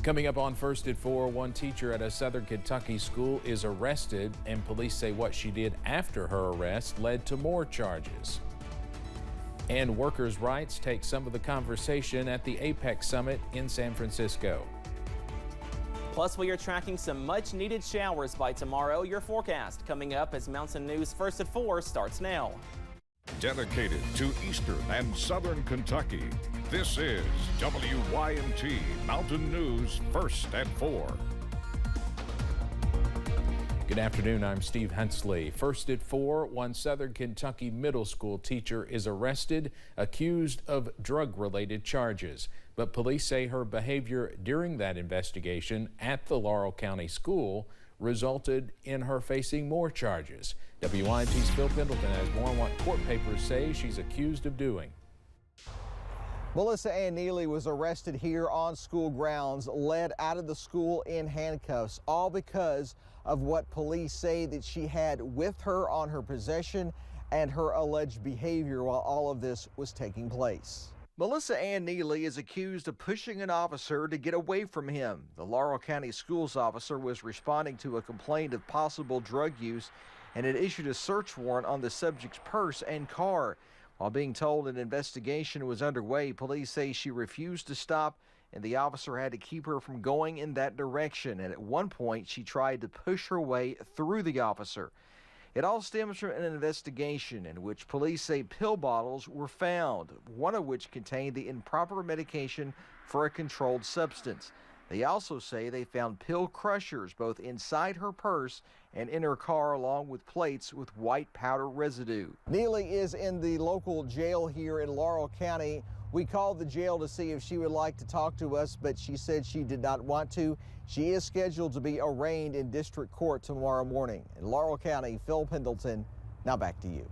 Coming up on First at 4, one teacher at a Southern Kentucky school is arrested, and police say what she did after her arrest led to more charges. And workers' rights take some of the conversation at the APEC Summit in San Francisco. Plus, we are tracking some much-needed showers by tomorrow. Your forecast coming up as Mountain News First at 4 starts now. Dedicated to Eastern and Southern Kentucky, this is WYMT Mountain News First at 4. Good afternoon, I'm Steve Hensley. First at 4, one Southern Kentucky middle school teacher is arrested, accused of drug-related charges. But police say her behavior during that investigation at the Laurel County School resulted in her facing more charges. WYMT's Phil Pendleton has more on what court papers say she's accused of doing. Melissa Ann Neely was arrested here on school grounds, led out of the school in handcuffs, all because of what police say that she had with her on her possession and her alleged behavior while all of this was taking place. Melissa Ann Neely is accused of pushing an officer to get away from him. The Laurel County Schools officer was responding to a complaint of possible drug use and had issued a search warrant on the subject's purse and car. While being told an investigation was underway, police say she refused to stop and the officer had to keep her from going in that direction. And at one point, she tried to push her way through the officer. It all stems from an investigation in which police say pill bottles were found, one of which contained the improper medication for a controlled substance. They also say they found pill crushers both inside her purse and in her car, along with plates with white powder residue. Neely is in the local jail here in Laurel County. We called the jail to see if she would like to talk to us, but she said she did not want to. She is scheduled to be arraigned in district court tomorrow morning. In Laurel County, Phil Pendleton, now back to you.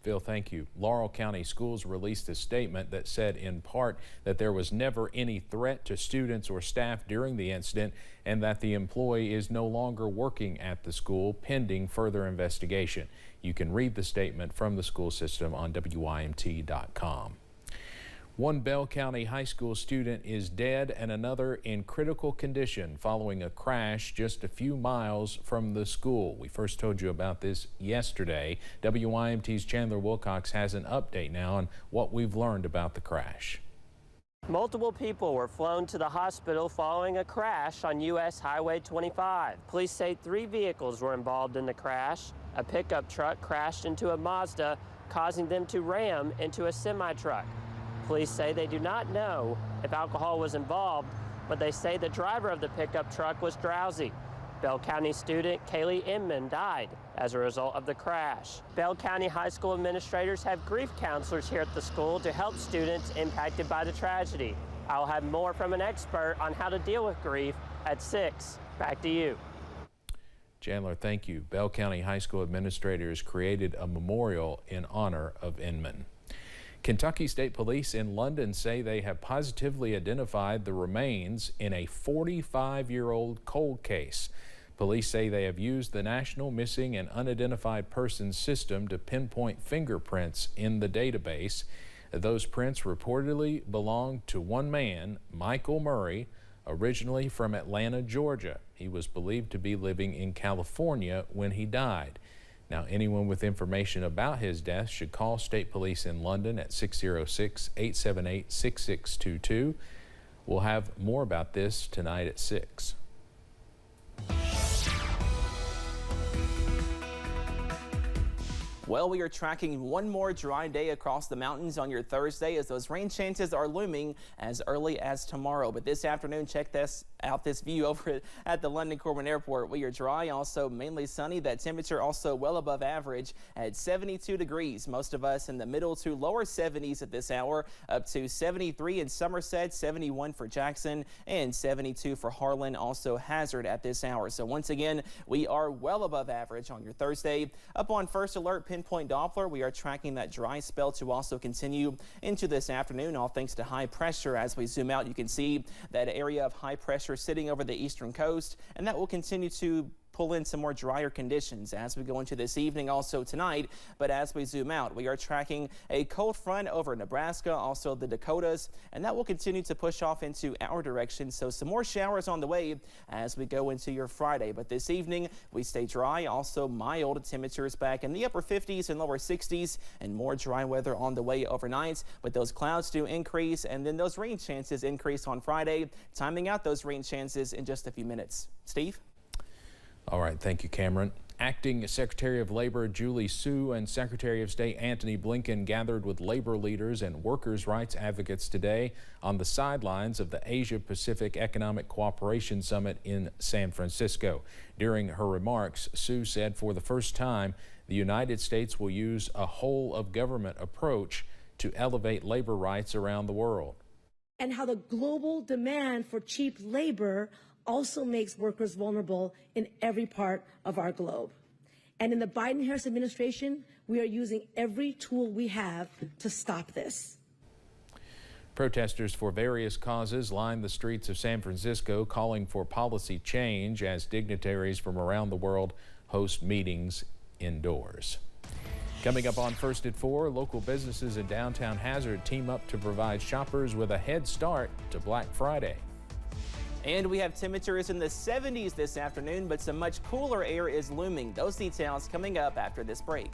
Phil, thank you. Laurel County Schools released a statement that said in part that there was never any threat to students or staff during the incident and that the employee is no longer working at the school pending further investigation. You can read the statement from the school system on WYMT.com. One Bell County high school student is dead and another in critical condition following a crash just a few miles from the school. We first told you about this yesterday. WYMT's Chandler Wilcox has an update now on what we've learned about the crash. Multiple people were flown to the hospital following a crash on U.S. Highway 25. Police say 3 vehicles were involved in the crash. A pickup truck crashed into a Mazda, causing them to ram into a semi-truck. Police say they do not know if alcohol was involved, but they say the driver of the pickup truck was drowsy. Bell County student Kaylee Inman died as a result of the crash. Bell County high school administrators have grief counselors here at the school to help students impacted by the tragedy. I'll have more from an expert on how to deal with grief at 6. Back to you. Chandler, thank you. Bell County high school administrators created a memorial in honor of Inman. Kentucky State Police in London say they have positively identified the remains in a 45-year-old cold case. Police say they have used the National Missing and Unidentified Persons System to pinpoint fingerprints in the database. Those prints reportedly belonged to one man, Michael Murray, originally from Atlanta, Georgia. He was believed to be living in California when he died. Now, anyone with information about his death should call State Police in London at 606-878-6622. We'll have more about this tonight at 6. Well, we are tracking one more dry day across the mountains on your Thursday as those rain chances are looming as early as tomorrow. But this afternoon, check this view over at the London Corbin Airport. We are dry, also mainly sunny. That temperature also well above average at 72 degrees. Most of us in the middle to lower 70s at this hour, up to 73 in Somerset, 71 for Jackson, and 72 for Harlan, also Hazard at this hour. So once again, we are well above average on your Thursday. Up on first alert, pinpoint Doppler, we are tracking that dry spell to also continue into this afternoon, all thanks to high pressure. As we zoom out, you can see that area of high pressure sitting over the eastern coast, and that will continue to pull in some more drier conditions as we go into this evening, also tonight. But as we zoom out, we are tracking a cold front over Nebraska, also the Dakotas, and that will continue to push off into our direction. So some more showers on the way as we go into your Friday. But this evening we stay dry, also mild temperatures back in the upper 50s and lower 60s, and more dry weather on the way overnight. But those clouds do increase, and then those rain chances increase on Friday. Timing out those rain chances in just a few minutes. Steve? All right, thank you, Cameron. Acting Secretary of Labor Julie Su and Secretary of State Antony Blinken gathered with labor leaders and workers' rights advocates today on the sidelines of the Asia-Pacific Economic Cooperation Summit in San Francisco. During her remarks, Su said for the first time, the United States will use a whole-of-government approach to elevate labor rights around the world. And how the global demand for cheap labor also makes workers vulnerable in every part of our globe. And in the Biden-Harris administration, we are using every tool we have to stop this. Protesters for various causes lined the streets of San Francisco calling for policy change as dignitaries from around the world host meetings indoors. Coming up on First at 4, local businesses in downtown Hazard team up to provide shoppers with a head start to Black Friday. And we have temperatures in the 70s this afternoon, but some much cooler air is looming. Those details coming up after this break.